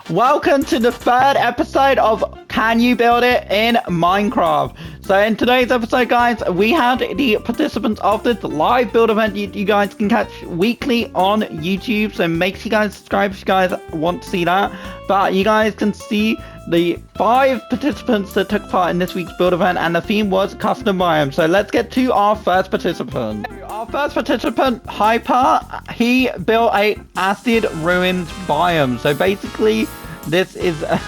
Welcome to the third episode of Can You Build It in Minecraft. So in today's episode, guys, we had the participants of this live build event you guys can catch weekly on YouTube. So make sure you guys subscribe if you guys want to see that. But you guys can see the 5 participants that took part in this week's build event, and the theme was custom biome. So let's get to our first participant. Our first participant, Hyper, he built a acid ruins biome. So basically, this is a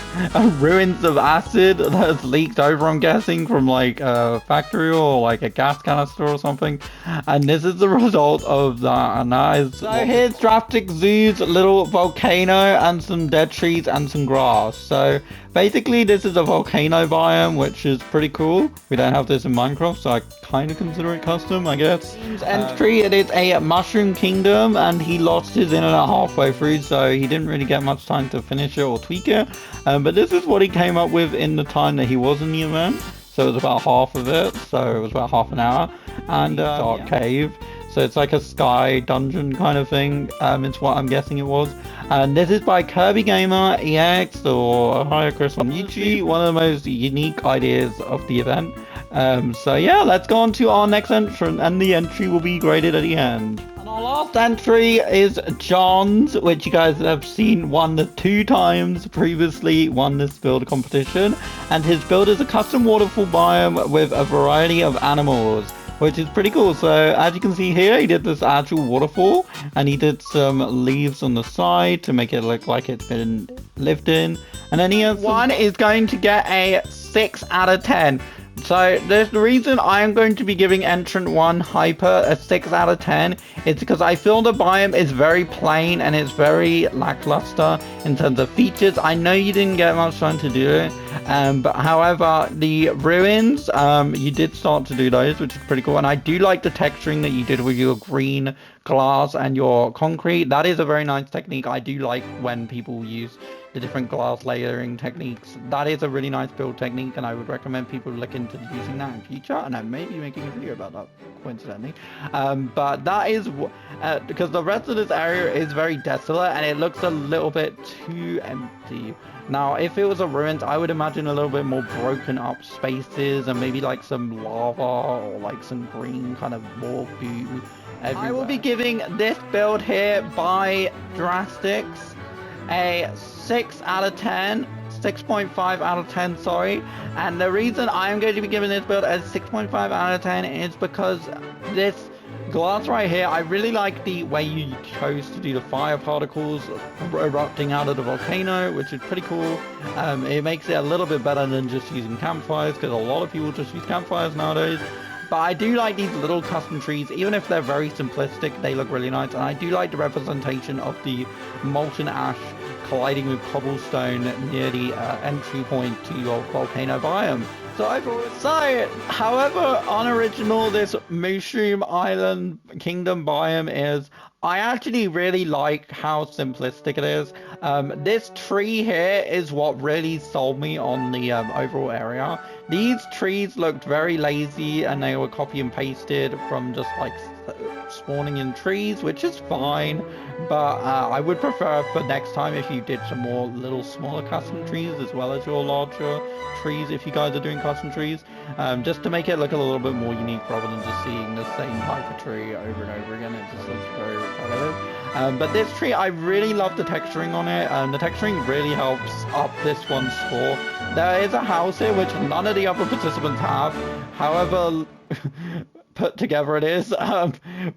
ruins of acid that's leaked over, I'm guessing, from like a factory or like a gas canister or something. And this is the result of that. And that is... So here's Drastic Zoo's little volcano and some dead trees and some grass. So basically this is a volcano biome, which is pretty cool. We don't have this in Minecraft, so I kind of consider it custom, I guess. Entry, it is a mushroom kingdom, and he lost his internet halfway through, so he didn't really get much time to finish it or tweak it. But this is what he came up with in the time that he was in the event. So it was about half of it, so it was about half an hour. And dark cave. So it's like a sky dungeon kind of thing. It's what I'm guessing it was. And this is by Kirby Gamer EX or Hire Chris on YouTube. One of the most unique ideas of the event. So yeah, let's go on to our next entrant, and the entry will be graded at the end. And our last entry is John's, which you guys have seen won the 2 times previously, won this build competition. And his build is a custom waterfall biome with a variety of animals, which is pretty cool. So as you can see here, he did this actual waterfall, and he did some leaves on the side to make it look like it's been lived in. And then he has one is going to get a 6 out of 10. So the reason I am going to be giving entrant 1 Hyper a 6 out of 10 is because I feel the biome is very plain and it's very lackluster in terms of features. I know you didn't get much time to do it, but however, the ruins, you did start to do those, which is pretty cool. And I do like the texturing that you did with your green glass and your concrete. That is a very nice technique. I do like when people use the different glass layering techniques. That is a really nice build technique, and I would recommend people look into using that in future, and I may be making a video about that, coincidentally. But that is because the rest of this area is very desolate and it looks a little bit too empty. Now if it was a ruins, I would imagine a little bit more broken up spaces and maybe like some lava or like some green kind of more goo everywhere. I will be giving this build here by Drastics a 6 out of 10, 6.5 out of 10, sorry. And the reason I am going to be giving this build a 6.5 out of 10 is because this glass right here, I really like the way you chose to do the fire particles erupting out of the volcano, which is pretty cool. It makes it a little bit better than just using campfires, because a lot of people just use campfires nowadays. But I do like these little custom trees, even if they're very simplistic, they look really nice. And I do like the representation of the molten ash colliding with cobblestone near the entry point to your volcano biome. However unoriginal this Mushroom Island Kingdom biome is, I actually really like how simplistic it is. This tree here is what really sold me on the overall area. These trees looked very lazy and they were copy and pasted from just like spawning in trees, which is fine, but I would prefer for next time if you did some more little smaller custom trees as well as your larger trees if you guys are doing custom trees, just to make it look a little bit more unique rather than just seeing the same type of tree over and over again. It just looks very repetitive. But this tree, I really love the texturing on it, and the texturing really helps up this one's score. There is a house here which none of the other participants have, however put together it is,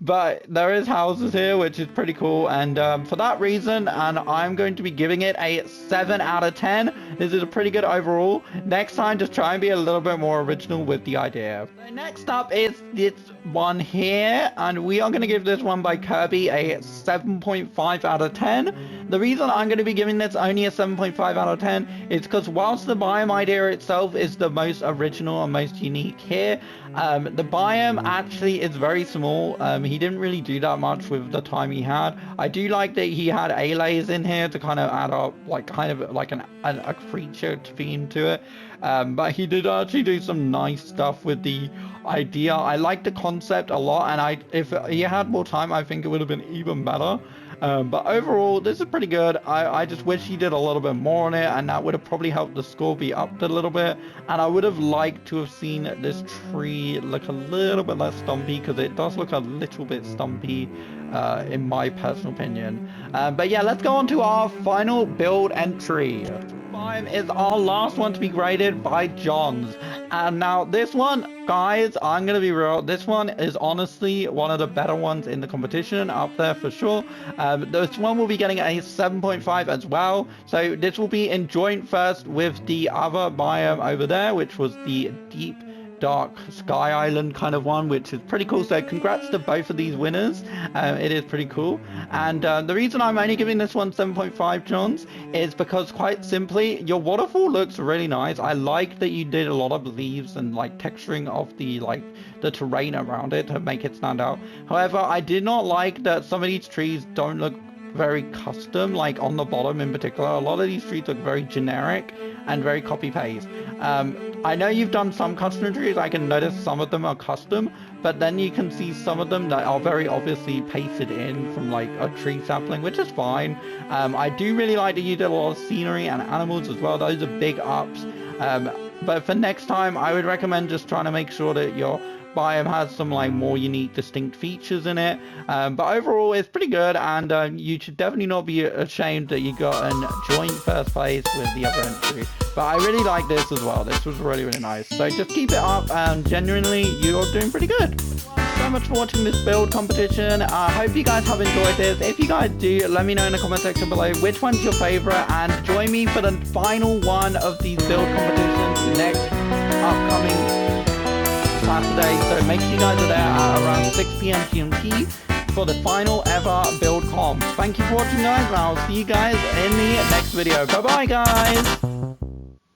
but there is houses here, which is pretty cool. And for that reason, and I'm going to be giving it a 7 out of 10. This is a pretty good overall. Next time, just try and be a little bit more original with the idea. So next up is this one here, and we are going to give this one by Kirby a 7.5 out of 10. The reason I'm going to be giving this only a 7.5 out of 10 is because whilst the biome idea itself is the most original and most unique here, the biome actually is very small. He didn't really do that much with the time he had. I do like that he had A-layers in here to kind of add up like kind of like a creature theme to it. But he did actually do some nice stuff with the idea. I like the concept a lot, and if he had more time, I think it would have been even better. But overall, this is pretty good. I just wish he did a little bit more on it, and that would have probably helped the score be upped a little bit. And I would have liked to have seen this tree look a little bit less stumpy, because it does look a little bit stumpy, in my personal opinion. But yeah, let's go on to our final build entry. Biome is our last one to be graded by Johns. And now this one, guys, I'm going to be real. This one is honestly one of the better ones in the competition, up there for sure. This one will be getting a 7.5 as well. So this will be in joint first with the other biome over there, which was the deep dark sky island kind of one, which is pretty cool. So congrats to both of these winners. It is pretty cool. And the reason I'm only giving this one 7.5 Johns is because, quite simply, your waterfall looks really nice. I like that you did a lot of leaves and like texturing of the terrain around it to make it stand out. However, I did not like that some of these trees don't look very custom, like on the bottom in particular. A lot of these trees look very generic and very copy paste. I know you've done some custom trees. I can notice some of them are custom, but then you can see some of them that are very obviously pasted in from like a tree sapling, which is fine. I do really like that you did a lot of scenery and animals as well. Those are big ups. But for next time, I would recommend just trying to make sure that your biome has some like more unique, distinct features in it. But overall, it's pretty good, and you should definitely not be ashamed that you got an joint first place with the other entry. But I really like this as well. This was really, really nice. So just keep it up, and genuinely, you're doing pretty good. So much for watching this build competition. I hope you guys have enjoyed this. If you guys do, let me know in the comment section below which one's your favorite, and join me for the final one of these build competitions next upcoming Saturday. So make sure you guys are there at around 6 PM GMT for the final ever build comp. Thank you for watching, guys, and I'll see you guys in the next video. Bye bye, guys.